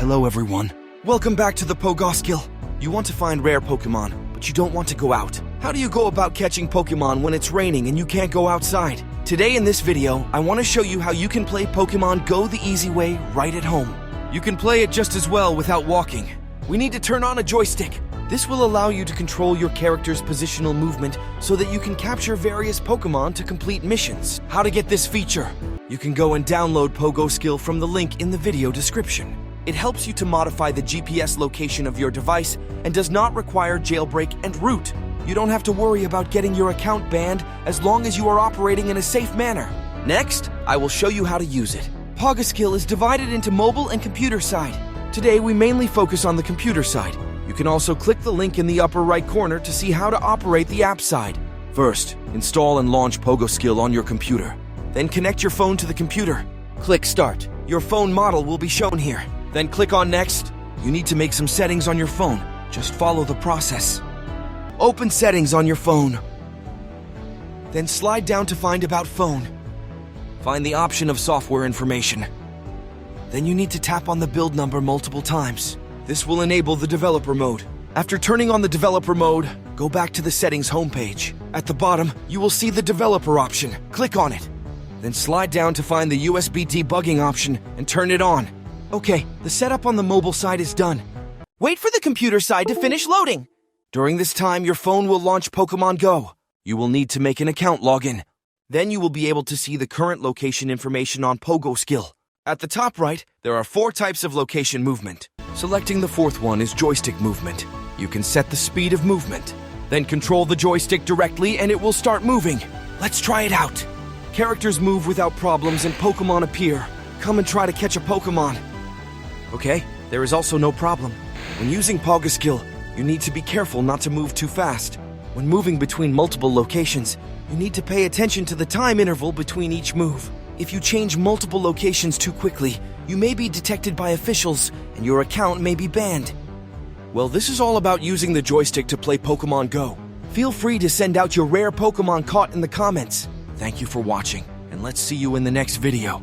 Hello everyone. Welcome back to the PoGoskill. You want to find rare Pokemon, but you don't want to go out. How do you go about catching Pokemon when it's raining and you can't go outside? Today in this video, I want to show you how you can play Pokemon Go the easy way right at home. You can play it just as well without walking. We need to turn on a joystick. This will allow you to control your character's positional movement so that you can capture various Pokemon to complete missions. How to get this feature? You can go and download PoGoskill from the link in the video description. It helps you to modify the GPS location of your device and does not require jailbreak and root. You don't have to worry about getting your account banned as long as you are operating in a safe manner. Next, I will show you how to use it. PoGoskill is divided into mobile and computer side. Today, we mainly focus on the computer side. You can also click the link in the upper right corner to see how to operate the app side. First, install and launch PoGoskill on your computer. Then connect your phone to the computer. Click Start. Your phone model will be shown here. Then click on Next. You need to make some settings on your phone. Just follow the process. Open Settings on your phone. Then slide down to find About Phone. Find the option of Software Information. Then you need to tap on the build number multiple times. This will enable the developer mode. After turning on the developer mode, go back to the settings homepage. At the bottom, you will see the developer option. Click on it. Then slide down to find the USB debugging option and turn it on. Okay, the setup on the mobile side is done. Wait for the computer side to finish loading. During this time, your phone will launch Pokemon Go. You will need to make an account login. Then you will be able to see the current location information on PoGoskill. At the top right, there are 4 types of location movement. Selecting the 4th one is joystick movement. You can set the speed of movement. Then control the joystick directly and it will start moving. Let's try it out. Characters move without problems and Pokemon appear. Come and try to catch a Pokemon. Okay, there is also no problem. When using PoGoskill, you need to be careful not to move too fast. When moving between multiple locations, you need to pay attention to the time interval between each move. If you change multiple locations too quickly, you may be detected by officials and your account may be banned. Well, this is all about using the joystick to play Pokemon Go. Feel free to send out your rare Pokemon caught in the comments. Thank you for watching, and let's see you in the next video.